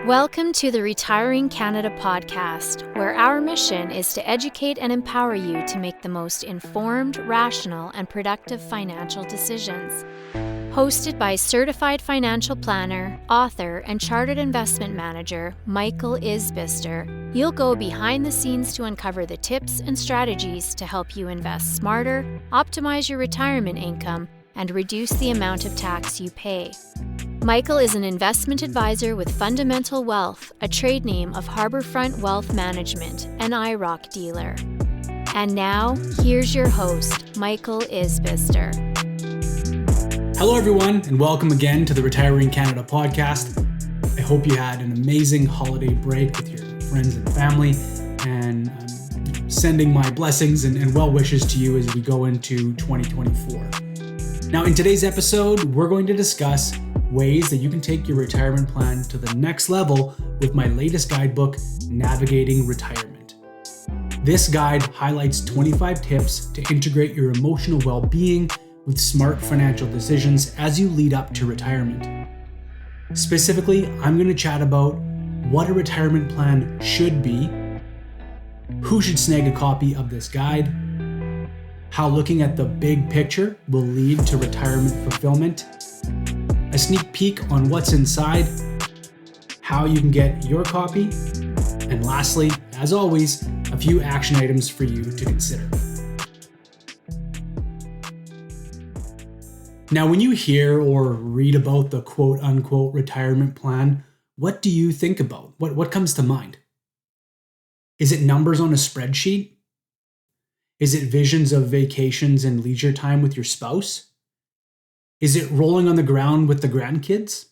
Welcome to the Retiring Canada podcast, where our mission is to educate and empower you to make the most informed, rational, and productive financial decisions. Hosted by certified financial planner, author, and chartered investment manager Michael Isbister, you'll go behind the scenes to uncover the tips and strategies to help you invest smarter, optimize your retirement income, and reduce the amount of tax you pay. Michael is an investment advisor with Fundamental Wealth, a trade name of Harbourfront Wealth Management, an IROC dealer. And now, here's your host, Michael Isbister. Hello everyone, and welcome again to the Retiring Canada podcast. I hope you had an amazing holiday break with your friends and family, and I'm sending my blessings and well wishes to you as we go into 2024. Now, in today's episode, we're going to discuss ways that you can take your retirement plan to the next level with my latest guidebook, Navigating Retirement. This guide highlights 25 tips to integrate your emotional well-being with smart financial decisions as you lead up to retirement. Specifically, I'm going to chat about what a retirement plan should be, who should snag a copy of this guide, how looking at the big picture will lead to retirement fulfillment, a sneak peek on what's inside, how you can get your copy, and lastly, as always, a few action items for you to consider. Now, when you hear or read about the quote-unquote retirement plan, what do you think about? What comes to mind? Is it numbers on a spreadsheet? Is it visions of vacations and leisure time with your spouse? Is it rolling on the ground with the grandkids?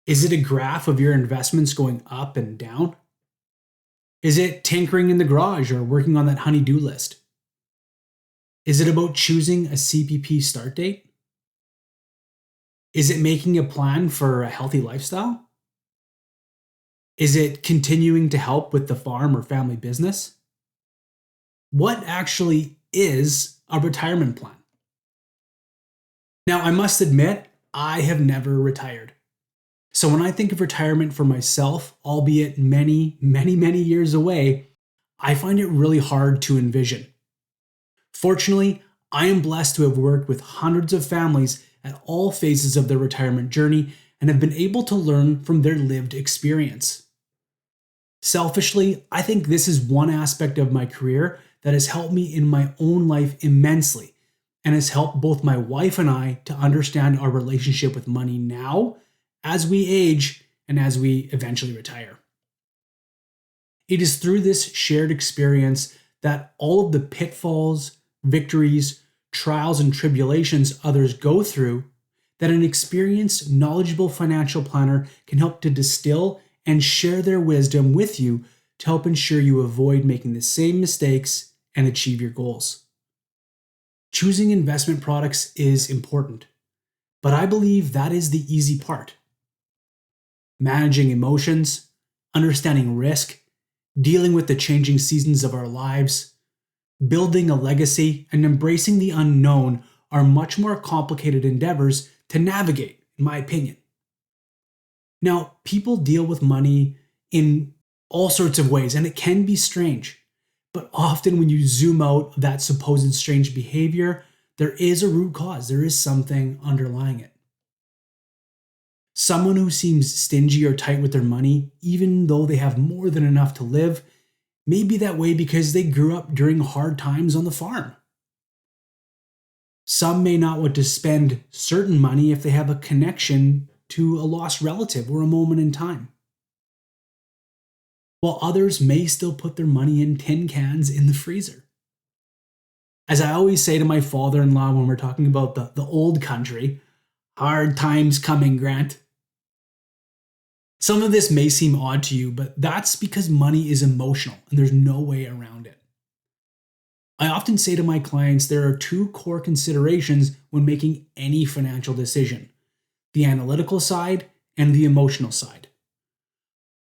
Is it a graph of your investments going up and down? Is it tinkering in the garage or working on that honey-do list? Is it about choosing a CPP start date? Is it making a plan for a healthy lifestyle? Is it continuing to help with the farm or family business? What actually is a retirement plan? Now, I must admit, I have never retired. So when I think of retirement for myself, albeit many years away, I find it really hard to envision. Fortunately, I am blessed to have worked with hundreds of families at all phases of their retirement journey and have been able to learn from their lived experience. Selfishly, I think this is one aspect of my career that has helped me in my own life immensely, and has helped both my wife and I to understand our relationship with money now, as we age, and as we eventually retire. It is through this shared experience that all of the pitfalls, victories, trials, and tribulations others go through, that an experienced, knowledgeable financial planner can help to distill and share their wisdom with you to help ensure you avoid making the same mistakes and achieve your goals. Choosing investment products is important, but I believe that is the easy part. Managing emotions, understanding risk, dealing with the changing seasons of our lives, building a legacy, and embracing the unknown are much more complicated endeavors to navigate, in my opinion. Now, people deal with money in all sorts of ways, and it can be strange. But often when you zoom out of that supposed strange behavior, there is a root cause. There is something underlying it. Someone who seems stingy or tight with their money, even though they have more than enough to live, may be that way because they grew up during hard times on the farm. Some may not want to spend certain money if they have a connection to a lost relative or a moment in time, while others may still put their money in tin cans in the freezer. As I always say to my father-in-law when we're talking about the old country, hard times coming, Grant. Some of this may seem odd to you, but that's because money is emotional and there's no way around it. I often say to my clients there are two core considerations when making any financial decision: the analytical side and the emotional side.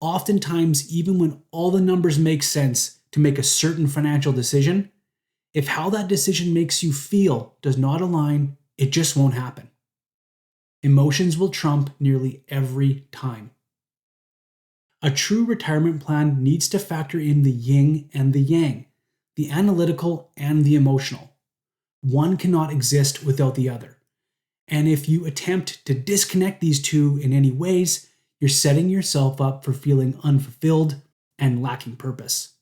Oftentimes, even when all the numbers make sense to make a certain financial decision, if how that decision makes you feel does not align, it just won't happen. Emotions will trump nearly every time. A true retirement plan needs to factor in the yin and the yang, the analytical and the emotional. One cannot exist without the other. And if you attempt to disconnect these two in any ways, you're setting yourself up for feeling unfulfilled and lacking purpose.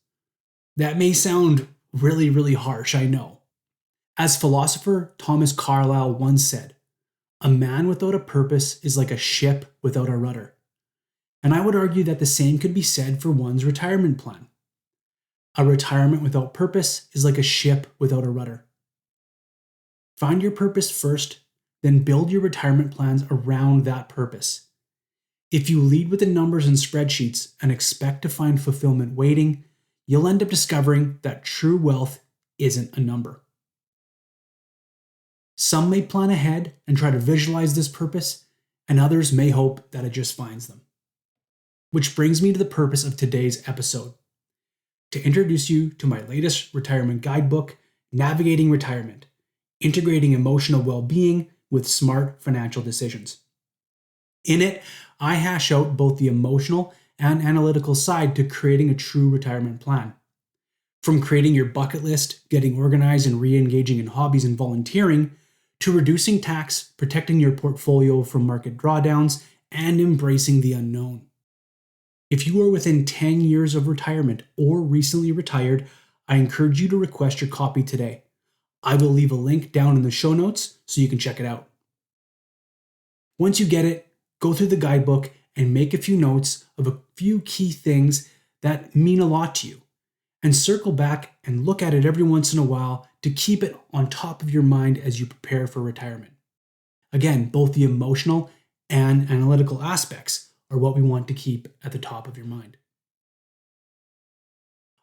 That may sound really, really harsh, I know. As philosopher Thomas Carlyle once said, "A man without a purpose is like a ship without a rudder." And I would argue that the same could be said for one's retirement plan. A retirement without purpose is like a ship without a rudder. Find your purpose first, then build your retirement plans around that purpose. If you lead with the numbers and spreadsheets and expect to find fulfillment waiting, you'll end up discovering that true wealth isn't a number. Some may plan ahead and try to visualize this purpose, and others may hope that it just finds them. Which brings me to the purpose of today's episode: to introduce you to my latest retirement guidebook, Navigating Retirement: Integrating Emotional Well-Being with Smart Financial Decisions. In it, I hash out both the emotional and analytical side to creating a true retirement plan. From creating your bucket list, getting organized, and re-engaging in hobbies and volunteering, to reducing tax, protecting your portfolio from market drawdowns, and embracing the unknown. If you are within 10 years of retirement or recently retired, I encourage you to request your copy today. I will leave a link down in the show notes so you can check it out. Once you get it, go through the guidebook and make a few notes of a few key things that mean a lot to you, and circle back and look at it every once in a while to keep it on top of your mind as you prepare for retirement. Again, both the emotional and analytical aspects are what we want to keep at the top of your mind.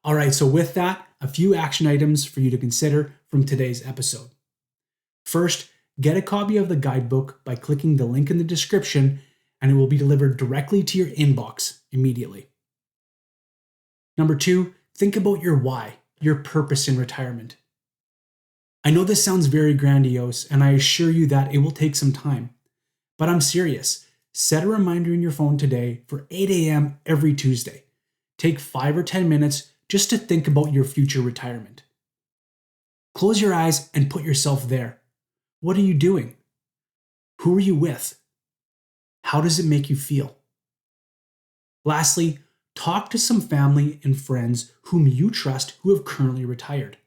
All right, so with that, a few action items for you to consider from today's episode. First, get a copy of the guidebook by clicking the link in the description, and it will be delivered directly to your inbox immediately. Number 2, think about your why, your purpose in retirement. I know this sounds very grandiose, and I assure you that it will take some time, but I'm serious. Set a reminder in your phone today for 8 a.m. every Tuesday. Take 5 or 10 minutes just to think about your future retirement. Close your eyes and put yourself there. What are you doing? Who are you with? How does it make you feel? Lastly, talk to some family and friends whom you trust who have currently retired.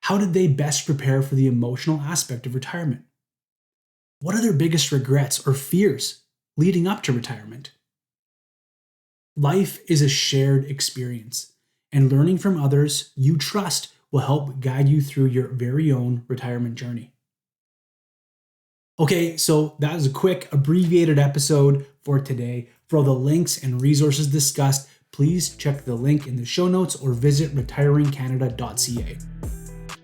How did they best prepare for the emotional aspect of retirement? What are their biggest regrets or fears leading up to retirement? Life is a shared experience, and learning from others you trust will help guide you through your very own retirement journey. Okay, so that is a quick, abbreviated episode for today. For all the links and resources discussed, please check the link in the show notes or visit retiringcanada.ca.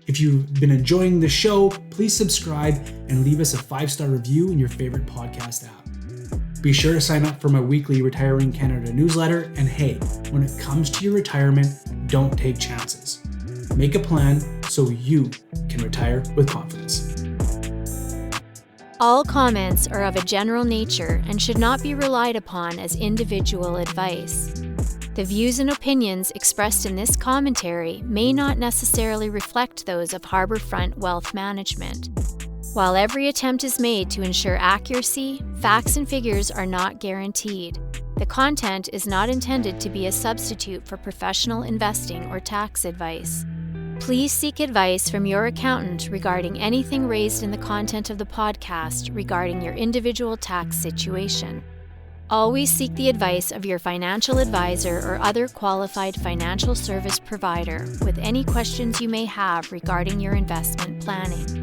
If you've been enjoying the show, please subscribe and leave us a 5-star review in your favorite podcast app. Be sure to sign up for my weekly Retiring Canada newsletter. And hey, when it comes to your retirement, don't take chances. Make a plan so you can retire with confidence. All comments are of a general nature and should not be relied upon as individual advice. The views and opinions expressed in this commentary may not necessarily reflect those of Harbourfront Wealth Management. While every attempt is made to ensure accuracy, facts and figures are not guaranteed. The content is not intended to be a substitute for professional investing or tax advice. Please seek advice from your accountant regarding anything raised in the content of the podcast regarding your individual tax situation. Always seek the advice of your financial advisor or other qualified financial service provider with any questions you may have regarding your investment planning.